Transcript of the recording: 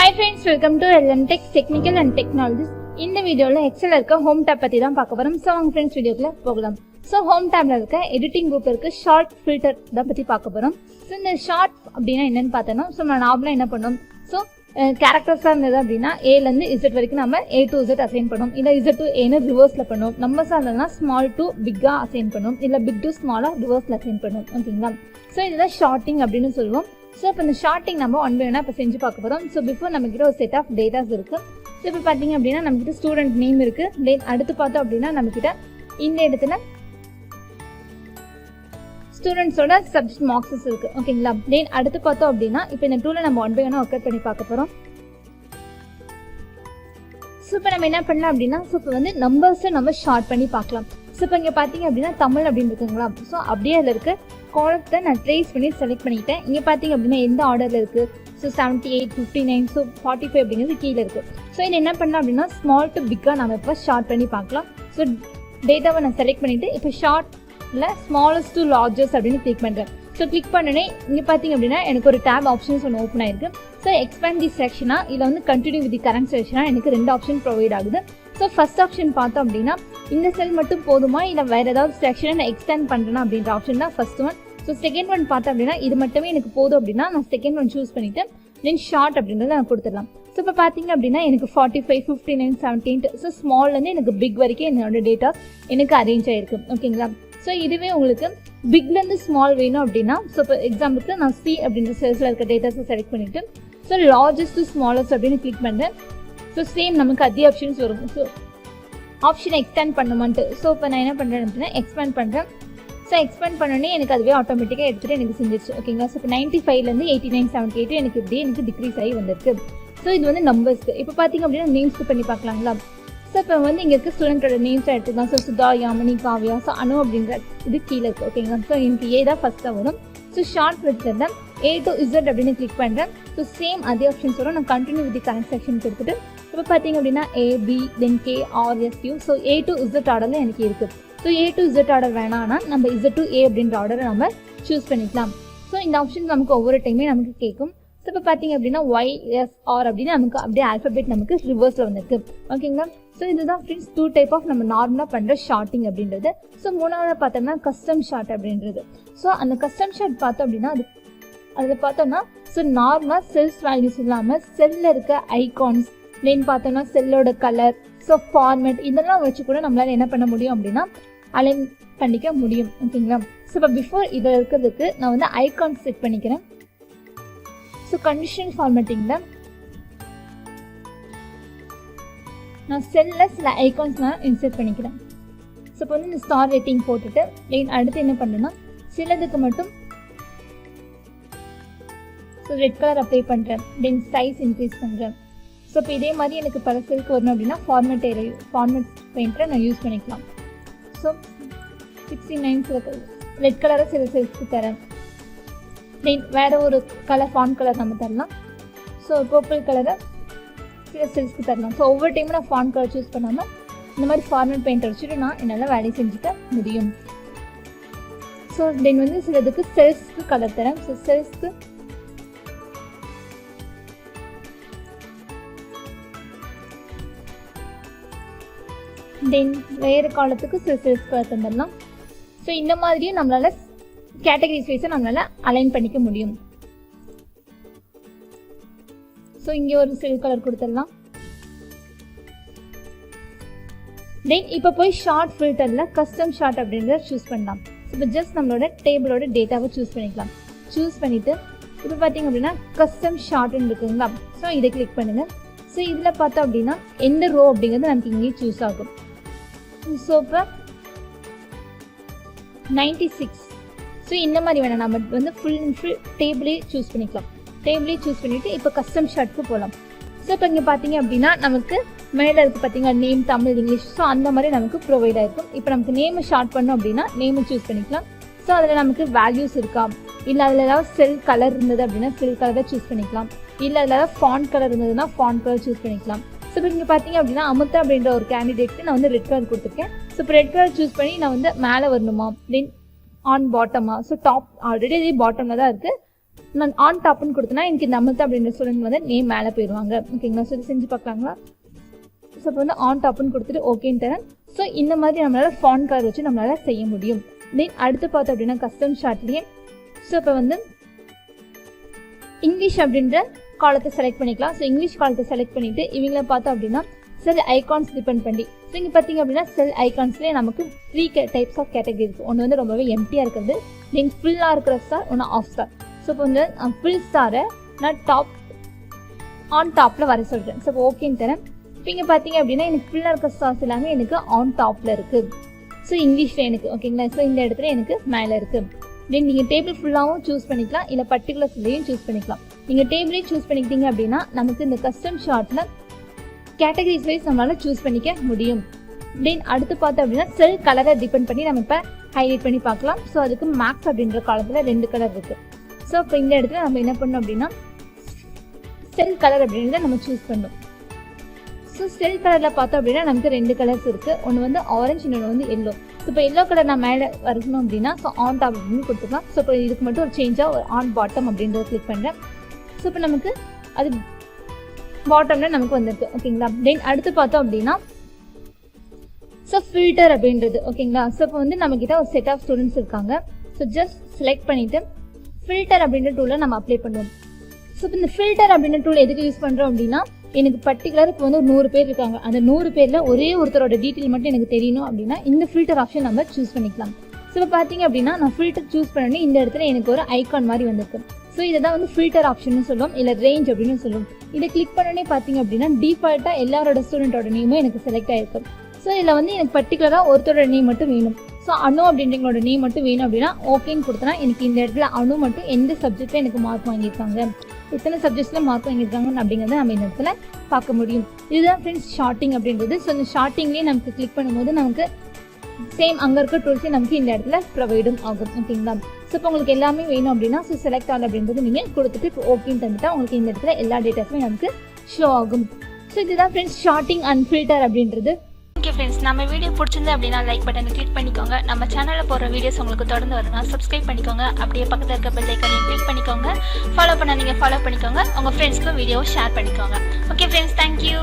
Hi friends, welcome to LMTech Technical and Technologies. இந்த வீடியோல XL இருக்க ஹோம் டாப் பத்தி தான் பார்க்க போறோம். சோ வாங்க फ्रेंड्स வீடியோக்குள்ள போகலாம். சோ ஹோம் டாப்ல இருக்க எடிட்டிங் குரூப்ல இருக்க ஷார்ட் ஃபில்டர் தான் பத்தி பார்க்க போறோம். சோ இந்த ஷார்ட் அப்படினா என்னன்னு பார்த்தோம்னா சோ நம்ம நார்மலா என்ன பண்ணோம்? சோ கேரக்டர்ஸா இருந்தது அப்படினா A ல இருந்து Z வரைக்கும் நம்ம A to Z அசைன் பண்ணோம். இல்ல Z to A னு ரிவர்ஸ்ல பண்ணோம். நம்பர்ஸா இருந்ததுனா ஸ்மால் டு பிக்கா அசைன் பண்ணோம். இல்ல பிக் டு ஸ்மாலா ரிவர்ஸ்ல அசைன் பண்ணோம். ஓகேங்களா? சோ இதுதான் ஷார்ட்டிங் அப்படினு சொல்லுவோம். So இப்போ இந்த ஷார்ட்டிங் நம்ம ஒன் பை ஒன்னா இப்போ செஞ்சு பார்க்க போகிறோம். ஸோ பிஃபோர் நம்மக்கிட்ட ஒரு செட் ஆஃப் டேட்டாஸ் இருக்குது. ஸோ இப்போ பார்த்தீங்க அப்படின்னா நம்மக்கிட்ட ஸ்டூடெண்ட் நேம் இருக்குது. தென் அடுத்து பார்த்தோம் அப்படின்னா நம்மக்கிட்ட இந்த இடத்துல ஸ்டூடெண்ட்ஸோட சப்ஜெக்ட் மார்க்ஸஸ் இருக்குது. ஓகேங்களா? தென் அடுத்து பார்த்தோம் அப்படின்னா இப்போ இந்த டூவில் நம்ம ஒன் பை ஒன்னா ஒர்க் பண்ணி பார்க்க போகிறோம். ஸோ இப்போ நம்ம என்ன பண்ணலாம் அப்படின்னா ஸோ இப்போ வந்து நம்பர்ஸை நம்ம ஷார்ட் பண்ணி பார்க்கலாம். ஸோ இப்போ இங்கே பார்த்தீங்க அப்படின்னா தமிழ் அப்படின்னு இருக்குங்களா? ஸோ அப்படியே அதில் இருக்க காலத்தை நான் ட்ரேஸ் பண்ணி செலக்ட் பண்ணிக்கிட்டேன். இங்கே பார்த்தீங்க அப்படின்னா எந்த ஆர்டரில் இருக்குது? ஸோ 78, 59, ஸோ 45 அப்படிங்கிறது கீழே இருக்குது. ஸோ இது என்ன பண்ணலாம் அப்படின்னா ஸ்மால் டு பிக்காக நம்ம இப்போ ஷார்ட் பண்ணி பார்க்கலாம். ஸோ டேட்டாவை நான் செலக்ட் பண்ணிவிட்டு இப்போ ஷார்ட்டில் ஸ்மாலஸ்ட் டு லார்ஜஸ்ட் அப்படின்னு கிளிக் பண்ணுறேன். ஸோ கிளிக் பண்ணனே இங்கே பார்த்தீங்க அப்படின்னா எனக்கு ஒரு டேப் ஆப்ஷன்ஸ் ஒன்று ஓப்பன் ஆயிருக்கு. ஸோ எக்ஸ்பேண்ட் தி செக்ஷனாக இதில் வந்து கண்டினியூ வித் தி கரண்ட் செக்ஷனாக எனக்கு 2 ஆப்ஷன் ப்ரொவைட் ஆகுது. ஸோ ஃபர்ஸ்ட் ஆப்ஷன் பார்த்தோம் அப்படின்னா இந்த செல் மட்டும் போதுமா இல்லை வேறு ஏதாவது செக்ஷனை நான் எக்ஸ்டெண்ட் பண்ணுறேன்னா அப்படின்ற ஆப்ஷன் தான் first one. So second one பார்த்தோம் அப்படின்னா இது மட்டுமே எனக்கு போதும் அப்படின்னா நான் செகண்ட் ஒன் சூஸ் பண்ணிவிட்டு தென் ஷார்ட் அப்படின்றத நான் கொடுத்துடலாம். ஸோ இப்போ பார்த்தீங்க அப்படின்னா எனக்கு 45, 59, 17 ஸோ ஸ்மால்லேருந்து எனக்கு பிக் வரைக்கும் என்னோட டேட்டா எனக்கு அரேஞ்ச் ஆகிருக்கு. ஓகேங்களா? ஸோ இதுவே உங்களுக்கு பிக்லேருந்து ஸ்மால் வேணும் அப்படின்னா ஸோ இப்போ எக்ஸாம்பிளுக்கு நான் C அப்படின்ற செல்ஸில் இருக்க டேட்டாஸை செலக்ட் பண்ணிவிட்டு ஸோ லார்ஜஸ்ட் டு ஸ்மாலஸ்ட் அப்படின்னு கிளிக் பண்ணுறேன். ஸோ சேம் நமக்கு அதே ஆப்ஷன்ஸ் வரும். ஸோ ஆப்ஷனை எக்ஸ்டெண்ட் பண்ணுமான்ட்டு ஸோ இப்போ நான் என்ன பண்ணுறேன் அப்படின்னா எக்ஸ்பேண்ட் பண்ணுறேன். ஸோ எக்ஸ்பேண்ட் பண்ணோன்னே எனக்கு அதுவே ஆட்டோமேட்டிக்காக எடுத்துகிட்டு எனக்கு செஞ்சிருச்சு. ஓகேங்களா? ஸோ இப்போ 95லேருந்து 89, 78 எனக்கு இப்படியே எனக்கு டிக்ரீஸ் ஆகி வந்திருக்கு. ஸோ இது வந்து நம்பர்ஸ்க்கு. இப்போ பார்த்தீங்க அப்படின்னா நேம்ஸ்க்கு பண்ணி பார்க்கலாங்களா? ஸோ இப்போ வந்து இங்கே இருக்க ஸ்டூடெண்ட்டோட நேம்ஸாக எடுத்துக்கலாம். ஸோ சுதா, யாமினி, காவ்யா, ஸோ அனு அப்படின்ற இது கீழே இருக்குது. ஓகேங்களா? ஸோ எனக்கு ஏ தான் ஃபஸ்ட்டாக வரும். ஸோ ஷார்ட் வச்சுருந்தேன் A to Z அப்படின்னு கிளிக் பண்ணுறேன். ஸோ சேம் அதே ஆப்ஷன்ஸ் வரும். நான் continue with the current selection கொடுத்துட்டு இப்போ பார்த்தீங்க அப்படின்னா A, B, then K, R, S, U. So A to Z ஆர்டரில் எனக்கு இருக்குது. So A to Z order வேணான்னா நம்ம Z to A அப்படின்ற ஆர்டரை நம்ம சூஸ் பண்ணிக்கலாம். ஸோ இந்த ஆப்ஷன் நமக்கு ஒவ்வொரு டைமே நமக்கு கேட்கும். ஸோ இப்போ பார்த்தீங்க அப்படின்னா Y, S, R அப்படின்னு நமக்கு அப்படியே ஆல்ஃபபெட் நமக்கு ரிவர்ஸில் வந்துருக்கு. ஓகேங்களா? ஸோ இதுதான் ஃப்ரெண்ட்ஸ் 2 டைப் ஆஃப் நம்ம நார்மலாக பண்ணுற ஷார்ட்டிங் அப்படின்றது. ஸோ மூணாவது பார்த்தோம்னா கஸ்டம் ஷார்ட் அப்படின்றது. ஸோ அந்த கஸ்டம் ஷார்ட் பார்த்தோம் அப்படின்னா அதில் பார்த்தோம்னா ஸோ நார்மலாக செல்ஸ் வேல்யூஸ் இல்லாமல் செல்லில் இருக்க ஐகான்ஸ் தென் பார்த்தோம்னா செல்லோட கலர் ஸோ ஃபார்மேட் இதெல்லாம் வச்சு கூட நம்மளால் என்ன பண்ண முடியும் அப்படின்னா அலைன் பண்ணிக்க முடியும். ஓகேங்களா? ஸோ இப்போ பிஃபோர் இதில் இருக்கிறதுக்கு நான் வந்து ஐகான்ஸ் செட் பண்ணிக்கிறேன். ஸோ கண்டிஷன் ஃபார்மேட்டிங்கில் நான் செல்லில் சில ஐகான்ஸ் நான் இன்சர்ட் பண்ணிக்கிறேன். ஸோ இப்போ வந்து இந்த ஸ்டார் ரேட்டிங் போட்டுட்டு தென் அடுத்து என்ன பண்ணுறேன்னா சிலதுக்கு மட்டும் ஸோ ரெட் கலர் அப்ளை பண்ணுறேன். தென் சைஸ் இன்க்ரீஸ் பண்ணுறேன். ஸோ இப்போ இதே மாதிரி எனக்கு பல செல்க்கு வரணும் அப்படின்னா ஃபார்மேட் பெயிண்டரை நான் யூஸ் பண்ணிக்கலாம். ஸோ 69 ரெட் கலரை சில செல்ஸ்க்கு தரேன். தென் வேறு ஒரு கலர் ஃபாண்ட் கலர் நம்ம தரலாம். ஸோ பர்பிள் கலரை சில செல்ஸ்க்கு தரலாம். ஸோ ஒவ்வொரு டைமும் நான் ஃபாண்ட் கலர் சூஸ் பண்ணாமல் இந்த மாதிரி ஃபார்மேட் பெயிண்டர் வச்சுட்டு நான் என்னால் வேலையை செஞ்சுக்க முடியும். ஸோ தென் வந்து சிலதுக்கு செல்ஸ்க்கு கலர் தரேன். ஸோ செல்ஸ்க்கு தென் வேறு காலத்துக்கு சில செல்ஸ் கலர் தந்துடலாம். ஸோ இந்த மாதிரியும் நம்மளால் கேட்டகரிஸ் வைஸை நம்மளால் அலைன் பண்ணிக்க முடியும். ஸோ இங்கே ஒரு செல் கலர் கொடுத்துடலாம். தென் இப்போ போய் ஷார்ட் ஃபில்டரில் கஸ்டம் ஷார்ட் அப்படின்றத சூஸ் பண்ணலாம். இப்போ ஜஸ்ட் நம்மளோட டேபிளோட டேட்டாவை சூஸ் பண்ணிக்கலாம். சூஸ் பண்ணிவிட்டு இப்போ பார்த்தீங்க அப்படின்னா கஸ்டம் ஷார்ட்னு இருக்குங்களா? ஸோ இதை கிளிக் பண்ணுங்கள். ஸோ இதில் பார்த்தோம் அப்படின்னா எந்த ரோ அப்படிங்கிறது நமக்கு இங்கேயே சூஸ் ஆகும். ஸோ இப்போ 96 ஸோ இந்த மாதிரி வேணாம் நம்ம வந்து ஃபுல் அண்ட் ஃபுல் டேபிளே சூஸ் பண்ணிக்கலாம். டேபிளே சூஸ் பண்ணிவிட்டு இப்போ கஸ்டம் ஷார்ட்க்கு போகலாம். ஸோ இப்போ இங்கே பார்த்தீங்க அப்படின்னா நமக்கு மேலே இருக்குது பார்த்தீங்கன்னா நேம் தமிழ் இங்கிலீஷ் ஸோ அந்த மாதிரி நமக்கு ப்ரொவைட் ஆகிருக்கும். இப்போ நமக்கு நேமை ஷார்ட் பண்ணோம் அப்படின்னா நேமை சூஸ் பண்ணிக்கலாம். ஸோ அதில் நமக்கு வேல்யூஸ் இருக்கா இல்லை அதில் ஏதாவது செல் கலர் இருந்தது அப்படின்னா செல் கலரை சூஸ் பண்ணிக்கலாம். இல்லை அதில் ஏதாவது ஃபாண்ட் கலர் இருந்ததுன்னா ஃபாண்ட் கலர் சூஸ் பண்ணிக்கலாம். ஸோ இப்போ இங்கே பார்த்தீங்க அப்படின்னா அமுத்தா அப்படின்ற ஒரு கேண்டிடேட்க்கு நான் வந்து ரெட் கலர் கொடுத்துருக்கேன். ஸோ இப்போ ரெட் கலர் சூஸ் பண்ணி நான் வந்து மேலே வரணுமா தென் ஆன் பாட்டமா ஸோ டாப் ஆல்ரெடி இதே பாட்டமில் தான் இருக்குது நான் ஆன் டாப்னு கொடுத்தேன்னா எனக்கு இந்த அமிர்தா அப்படின்ற ஸ்டூடெண்ட் வந்து நேம் மேலே போயிடுவாங்க. ஓகேங்களா? ஸோ இது செஞ்சு பார்க்கலாங்களா? ஸோ இப்போ வந்து ஆன் டாப்னு கொடுத்துட்டு ஓகேன்னு தரேன். ஸோ இந்த மாதிரி நம்மளால் ஃபாண்ட் கலர் வச்சு நம்மளால் செய்ய முடியும். தென் அடுத்து பார்த்தோம் அப்படின்னா கஸ்டம் ஷார்ட்லேயே ஸோ இப்போ வந்து இங்கிலீஷ் அப்படின்ற காலத்தை செலக்ட் பண்ணிக்கலாம். ஸோ இங்கிலீஷ் காலத்தை செலக்ட் பண்ணிவிட்டு இவங்கள பார்த்தோம் அப்படின்னா செல் ஐகான்ஸ் டிபெண்ட் பண்ணி ஸோ இங்கே பார்த்தீங்க அப்படின்னா செல் ஐகான்ஸ்லேயே நமக்கு 3 டைப்ஸ் ஆஃப் கேட்டகரி இருக்குது. ஒன்று வந்து ரொம்பவே எம்டியாக இருக்கிறது, தென் ஃபுல்லாக இருக்கிற ஸ்டார், ஒன்று ஆஃப் ஸ்டார். ஸோ இப்போ வந்து ஃபுல் ஸ்டாரை நான் ஆன் டாப்பில் வர சொல்கிறேன். ஸோ இப்போ ஓகேன்னு தரேன். இப்போ இங்கே பார்த்தீங்க அப்படின்னா எனக்கு ஃபுல்லாக இருக்கிற ஸ்டார்ஸ் எல்லாமே எனக்கு ஆன் டாப்பில் இருக்குது. ஸோ இங்கிலீஷில் எனக்கு ஓகேங்களா? ஸோ இந்த இடத்துல எனக்கு மேலே இருக்குது. தென் நீங்கள் டேபிள் ஃபுல்லாகவும் சூஸ் பண்ணிக்கலாம், இல்லை பர்டிகுலர் ஃபுல்லையும் சூஸ் பண்ணிக்கலாம். நீங்கள் டேபிளே சூஸ் பண்ணிக்கிட்டீங்க அப்படின்னா நமக்கு இந்த கஸ்டம் ஷார்ட்டில் கேட்டகரிஸ் வைஸ் நம்மளால் சூஸ் பண்ணிக்க முடியும். தென் அடுத்து பார்த்தோம் அப்படின்னா செல் கலரை டிபெண்ட் பண்ணி நம்ம இப்போ ஹைலைட் பண்ணி பார்க்கலாம். ஸோ அதுக்கு மேக்ஸ் அப்படின்ற காலத்தில் 2 கலர் இருக்குது. ஸோ இப்போ இந்த இடத்துல நம்ம என்ன பண்ணோம் அப்படின்னா செல் கலர் அப்படின்றத நம்ம சூஸ் பண்ணோம். ஸோ செல் கலரில் பார்த்தோம் அப்படின்னா நமக்கு 2 கலர்ஸ் இருக்குது. ஒன்று வந்து ஆரஞ்சு, இன்னொன்று வந்து எல்லோ. ஸோ இப்போ எல்லோ கலர் நான் மேலே வரணும் அப்படின்னா ஸோ ஆன் டாப் அப்படின்னு கொடுத்துக்கலாம். ஸோ இப்போ இதுக்கு மட்டும் ஒரு சேஞ்சாக ஒரு ஆன் பாட்டம் அப்படின்றத கிளிக் பண்ணுறேன். ஸோ இப்போ நமக்கு அது பாட்டமில் நமக்கு வந்துருக்கு. ஓகேங்களா? தென் அடுத்து பார்த்தோம் அப்படின்னா ஸோ ஃபில்டர் அப்படின்றது. ஓகேங்களா? ஸோ இப்போ வந்து நம்மக்கிட்ட ஒரு செட் ஆஃப் ஸ்டூடெண்ட்ஸ் இருக்காங்க. ஸோ ஜஸ்ட் செலக்ட் பண்ணிவிட்டு ஃபில்டர் அப்படின்ற டூலை நம்ம அப்ளை பண்ணுவோம். ஸோ இப்போ இந்த ஃபில்டர் அப்படின்ற டூல் எதுக்கு யூஸ் பண்ணுறோம் அப்படின்னா எனக்கு பர்டிகுலர் இப்போ வந்து ஒரு 100 பேர் இருக்காங்க. அந்த 100 பேரில் ஒரே ஒருத்தரோட டீட்டெயில் மட்டும் எனக்கு தெரியணும் அப்படின்னா இந்த ஃபில்டர் ஆப்ஷன் நம்ம சூஸ் பண்ணிக்கலாம். ஸோ இப்போ பார்த்தீங்க அப்படின்னா நான் ஃபில்டர் சூஸ் பண்ணி இந்த இடத்துல எனக்கு ஒரு ஐகான் மாதிரி வந்திருக்கு. ஸோ இதை தான் வந்து ஃபில்டர் ஆப்ஷன் சொல்லுவோம், இல்லை ரேஞ்ச் அப்படின்னு சொல்லுவோம். இதை கிளிக் பண்ணோடனே பார்த்தீங்க அப்படின்னா டிஃபால்ட்டாக எல்லாரோட ஸ்டூடெண்ட்டோட நேமும் எனக்கு செலக்ட் ஆகிருக்கு. ஸோ இதில் வந்து எனக்கு பர்டிகுலராக ஒருத்தரோட நேம் மட்டும் வேணும். ஸோ அனு அப்படின்றவங்களோட நேம் மட்டும் வேணும் அப்படின்னா ஓகேன்னு கொடுத்தனா எனக்கு இந்த இடத்துல அனு மட்டும் எந்த சப்ஜெக்டில் எனக்கு மார்க் வாங்கியிருக்காங்க, எத்தனை சப்ஜெக்ட்ஸில் மார்க் வாங்கியிருக்காங்க அப்படிங்கிறத நம்ம இந்த இடத்துல பார்க்க முடியும். இதுதான் ஃப்ரெண்ட்ஸ் ஷார்ட்டிங் அப்படின்றது. ஸோ இந்த ஷார்ட்டிங்லேயே நமக்கு கிளிக் பண்ணும்போது நமக்கு சேம் அங்கே இருக்க டூல்ஸே நமக்கு இந்த இடத்துல ப்ரொவைடும் ஆகும். ஓகேங்களா? ஸோ இப்போ உங்களுக்கு எல்லாமே வேணும் அப்படின்னா ஸோ செலக்ட் ஆல் அப்படின்றது நீங்கள் கொடுத்துட்டு இப்போ ஓகேன்னு தந்துட்டா உங்களுக்கு இந்த இடத்துல எல்லா டேட்டாஸுமே நமக்கு ஷோ ஆகும். ஸோ இதுதான் ஃப்ரெண்ட்ஸ் ஷார்ட்டிங் அண்ட் ஃபில்டர் அப்படின்றது. ஓகே ஃப்ரெண்ட்ஸ், நம்ம வீடியோ பிடிச்சிருந்து அப்படின்னா லைக் பட்டனை கிளிக் பண்ணிக்கோங்க. நம்ம சேனலில் போகிற வீடியோஸ் உங்களுக்கு தொடர்ந்து வருங்க, சப்ஸ்கிரைப் பண்ணிக்கோங்க. அப்படியே பக்கத்தில் இருக்க பெல் ஐக்கானையும் கிளிக் பண்ணிக்கோங்க. ஃபாலோ பண்ண நீங்கள் ஃபாலோ பண்ணிக்கோங்க. உங்கள் ஃப்ரெண்ட்ஸ்க்கு வீடியோவை ஷேர் பண்ணிக்கோங்க. Okay friends, thank you.